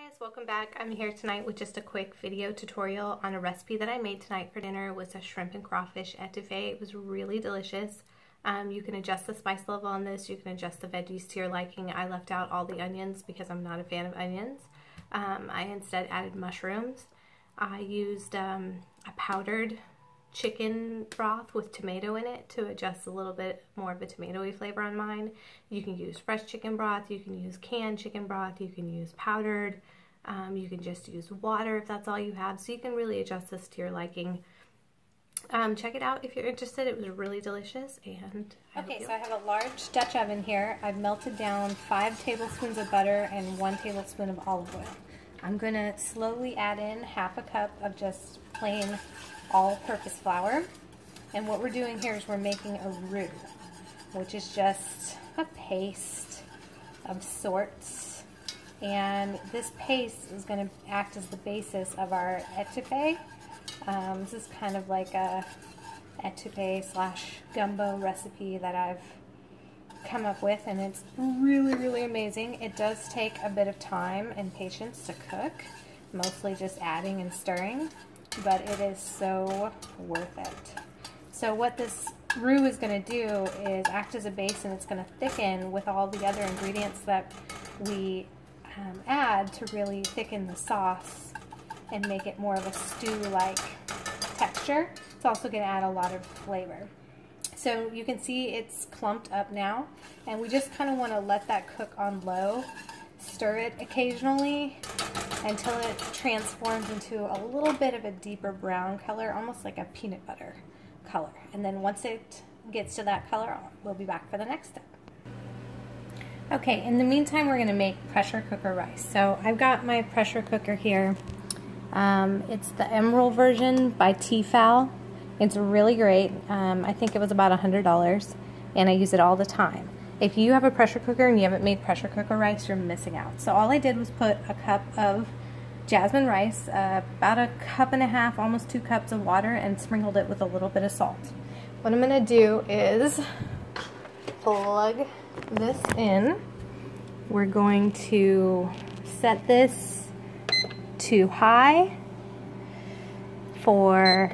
guys, welcome back. I'm here tonight with just a quick video tutorial on a recipe that I made tonight for dinner. It was a shrimp and crawfish etouffee. It was really delicious. You can adjust the spice level on this. You can adjust the veggies to your liking. I left out all the onions because I'm not a fan of onions. I instead added mushrooms. I used a powdered chicken broth with tomato in it to adjust a little bit more of a tomatoey flavor on mine. You can use fresh chicken broth, you can use canned chicken broth, you can use powdered, you can just use water if that's all you have, so you can really adjust this to your liking. Check it out if you're interested. It was really delicious. And okay, so I have a large Dutch oven here. I've melted down 5 tablespoons of butter and 1 tablespoon of olive oil. I'm going to slowly add in half a cup of just plain all-purpose flour, and what we're doing here is we're making a roux, which is just a paste of sorts, and this paste is going to act as the basis of our etouffee. This is kind of like a etouffee slash gumbo recipe that I've come up with, and it's really amazing. It does take a bit of time and patience to cook, mostly just adding and stirring, but it is so worth it. So what this roux is going to do is act as a base, and it's going to thicken with all the other ingredients that we add to really thicken the sauce and make it more of a stew-like texture. It's also going to add a lot of flavor. So you can see it's clumped up now, and we just kind of want to let that cook on low. Stir it occasionally until it transforms into a little bit of a deeper brown color, almost like a peanut butter color. And then once it gets to that color, we'll be back for the next step. Okay, in the meantime, we're going to make pressure cooker rice. So I've got my pressure cooker here. It's the Emeril version by Tefal. It's really great. I think it was about $100, and I use it all the time. If you have a pressure cooker and you haven't made pressure cooker rice, you're missing out. So all I did was put a cup of jasmine rice, about a cup and a half, almost 2 cups of water, and sprinkled it with a little bit of salt. What I'm going to do is plug this in. We're going to set this to high for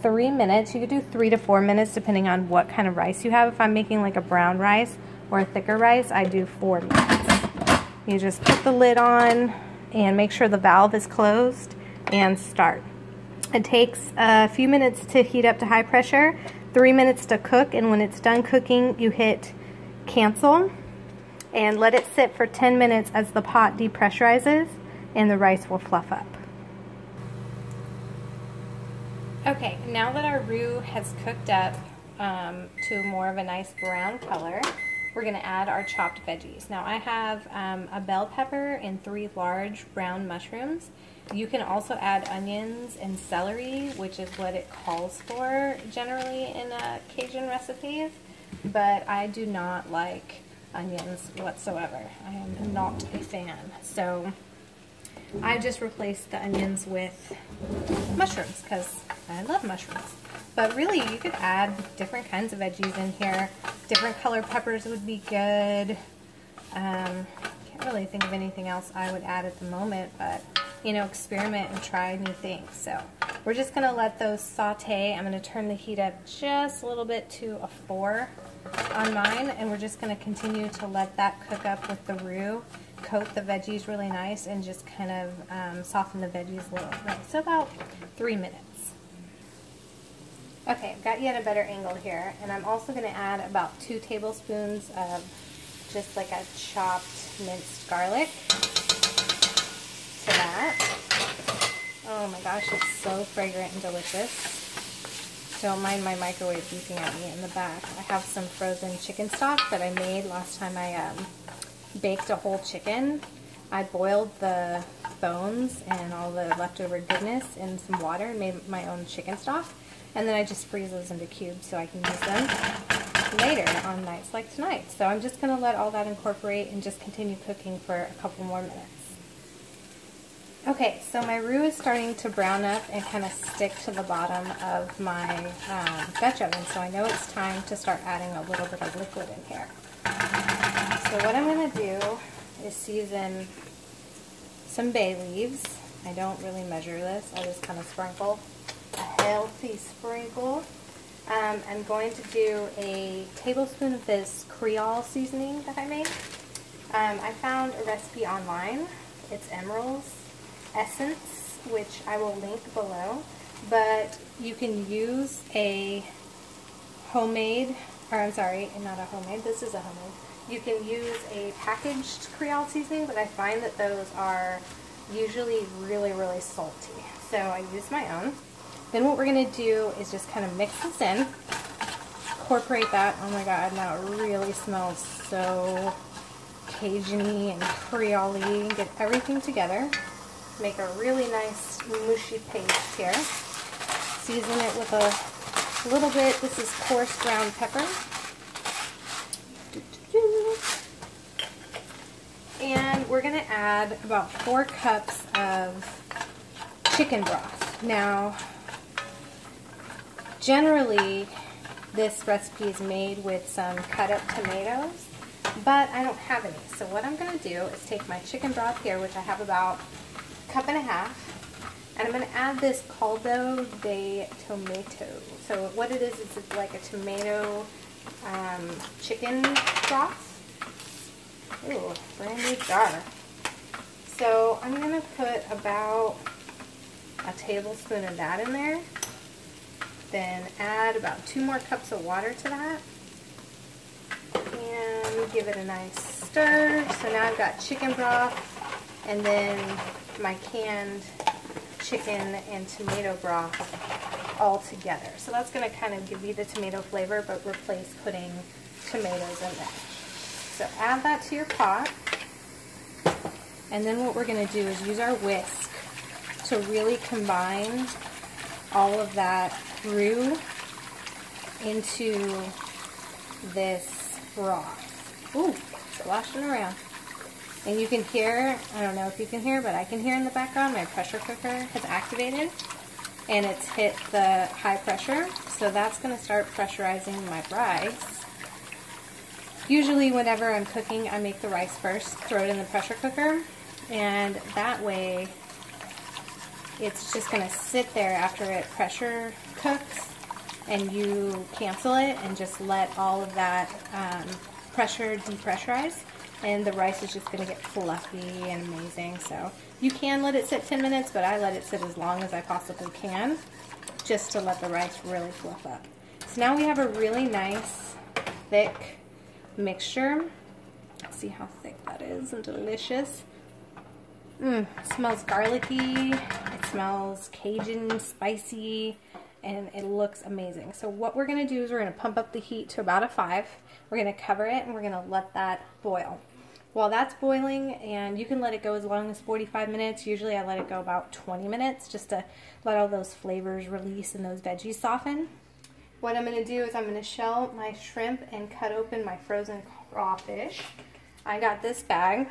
3 minutes. You could do 3 to 4 minutes depending on what kind of rice you have. If I'm making like a brown rice or a thicker rice, I do 4 minutes. You just put the lid on and make sure the valve is closed and start. It takes a few minutes to heat up to high pressure, 3 minutes to cook, and when it's done cooking, you hit cancel and let it sit for 10 minutes as the pot depressurizes and the rice will fluff up. Okay, now that our roux has cooked up to more of a nice brown color, we're going to add our chopped veggies. Now I have a bell pepper and 3 large brown mushrooms. You can also add onions and celery, which is what it calls for generally in Cajun recipes, but I do not like onions whatsoever. I am not a fan. So I just replaced the onions with mushrooms because I love mushrooms. But really, you could add different kinds of veggies in here. Different colored peppers would be good. Can't really think of anything else I would add at the moment, but you know, experiment and try new things. So we're just going to let those saute. I'm going to turn the heat up just a little bit to a 4 on mine, and we're just going to continue to let that cook up with the roux. Coat the veggies really nice and just kind of soften the veggies a little bit. So about 3 minutes. Okay, I've got yet a better angle here, and I'm also going to add about 2 tablespoons of just like a chopped minced garlic to that. Oh my gosh, it's so fragrant and delicious. Don't mind my microwave beeping at me in the back. I have some frozen chicken stock that I made last time I baked a whole chicken. I boiled the bones and all the leftover goodness in some water and made my own chicken stock, and then I just freeze those into cubes so I can use them later on nights like tonight. So I'm just going to let all that incorporate and just continue cooking for a couple more minutes. Okay, so my roux is starting to brown up and kind of stick to the bottom of my Dutch oven, so I know it's time to start adding a little bit of liquid in here. So what I'm going to do is season some bay leaves. I don't really measure this. I just kind of sprinkle a healthy sprinkle. I'm going to do a tablespoon of this creole seasoning that I made. I found a recipe online. It's Emerils Esence, which I will link below. But you can use a homemade, or I'm sorry, not a homemade, this is a homemade. You can use a packaged creole seasoning, but I find that those are usually really, really salty. So I use my own. Then what we're going to do is just kind of mix this in, incorporate that. Oh my god, now it really smells so Cajun-y and Creole-y. Get everything together. Make a really nice mushy paste here. Season it with a little bit. This is coarse ground pepper. And we're going to add about 4 cups of chicken broth. Now, generally, this recipe is made with some cut up tomatoes, but I don't have any. So what I'm going to do is take my chicken broth here, which I have about a cup and a half, and I'm going to add this caldo de tomato. So what it is it's like a tomato chicken broth. Ooh, brand new jar. So I'm going to put about a tablespoon of that in there. Then add about 2 more cups of water to that. And give it a nice stir. So now I've got chicken broth and then my canned chicken and tomato broth all together. So that's going to kind of give you the tomato flavor, but replace putting tomatoes in there. So add that to your pot, and then what we're going to do is use our whisk to really combine all of that roux into this broth. Ooh, sloshing around. And you can hear, I don't know if you can hear, but I can hear in the background my pressure cooker has activated, and it's hit the high pressure, so that's going to start pressurizing my rice. Usually whenever I'm cooking, I make the rice first, throw it in the pressure cooker, and that way it's just going to sit there after it pressure cooks, and you cancel it and just let all of that pressure depressurize, and the rice is just going to get fluffy and amazing. So you can let it sit 10 minutes, but I let it sit as long as I possibly can, just to let the rice really fluff up. So now we have a really nice, thick mixture. See how thick that is and delicious. It smells garlicky, it smells Cajun spicy, and it looks amazing. So what we're going to do is we're going to pump up the heat to about a 5. We're going to cover it and we're going to let that boil. While that's boiling, and you can let it go as long as 45 minutes. Usually I let it go about 20 minutes just to let all those flavors release and those veggies soften. What I'm going to do is I'm going to shell my shrimp and cut open my frozen crawfish. I got this bag,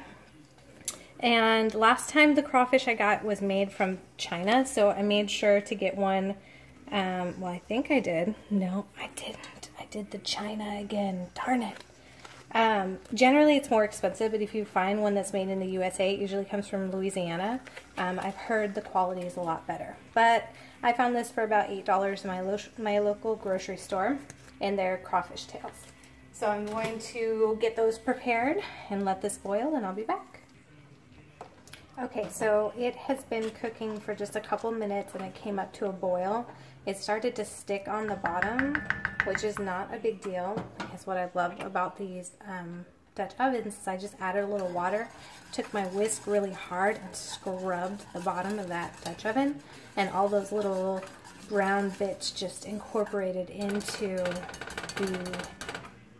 and last time the crawfish I got was made from China, so I made sure to get one. Well, I think I did. No, I didn't. I did the China again. Darn it. Generally it's more expensive, but if you find one that's made in the USA, it usually comes from Louisiana. I've heard the quality is a lot better. But I found this for about $8 in my local grocery store, and they're crawfish tails. So I'm going to get those prepared and let this boil, and I'll be back. Okay, so it has been cooking for just a couple minutes and it came up to a boil. It started to stick on the bottom, which is not a big deal, because what I love about these Dutch ovens is I just added a little water, took my whisk really hard and scrubbed the bottom of that Dutch oven, and all those little brown bits just incorporated into the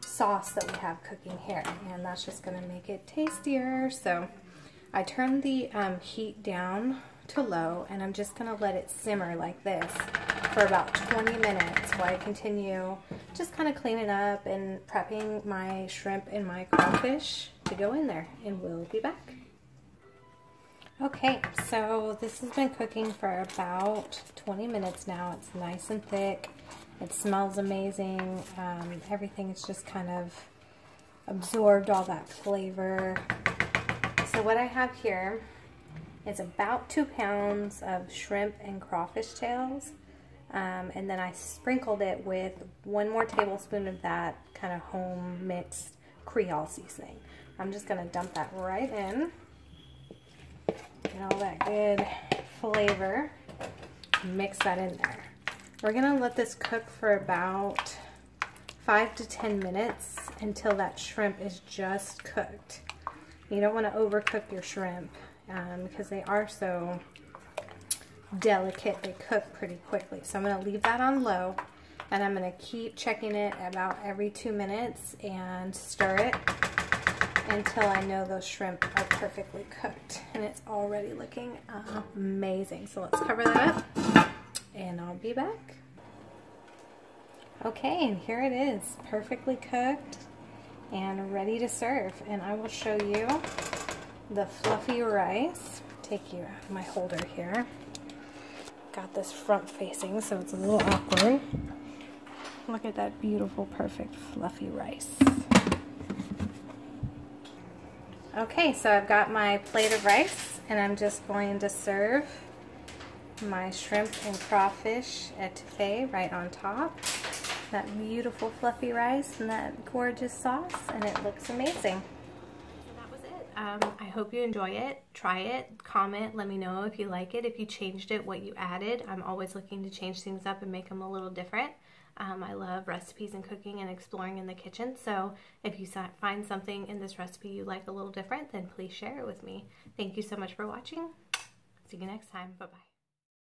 sauce that we have cooking here, and that's just going to make it tastier. So I turned the heat down to low, and I'm just going to let it simmer like this for about 20 minutes while I continue just kind of cleaning up and prepping my shrimp and my crawfish to go in there, and we'll be back. Okay, so this has been cooking for about 20 minutes now. It's nice and thick. It smells amazing. Everything is just kind of absorbed all that flavor. So what I have here It's about 2 pounds of shrimp and crawfish tails. And then I sprinkled it with 1 more tablespoon of that kind of home mixed creole seasoning. I'm just gonna dump that right in. Get all that good flavor. Mix that in there. We're gonna let this cook for about 5 to 10 minutes until that shrimp is just cooked. You don't want to overcook your shrimp because they are so delicate. They cook pretty quickly. So I'm going to leave that on low, and I'm going to keep checking it about every 2 minutes and stir it until I know those shrimp are perfectly cooked. And it's already looking amazing. So let's cover that up and I'll be back. Okay, and here it is, perfectly cooked and ready to serve. And I will show you the fluffy rice. Take you out of my holder here. Got this front facing, so it's a little awkward. Look at that beautiful, perfect, fluffy rice. Okay, so I've got my plate of rice, and I'm just going to serve my shrimp and crawfish etouffee right on top. That beautiful fluffy rice and that gorgeous sauce, and it looks amazing. So that was it. I hope you enjoy it. Try it, comment, let me know if you like it, if you changed it, what you added. I'm always looking to change things up and make them a little different. I love recipes and cooking and exploring in the kitchen, so if you find something in this recipe you like a little different, then please share it with me. Thank you so much for watching. See you next time. Bye-bye.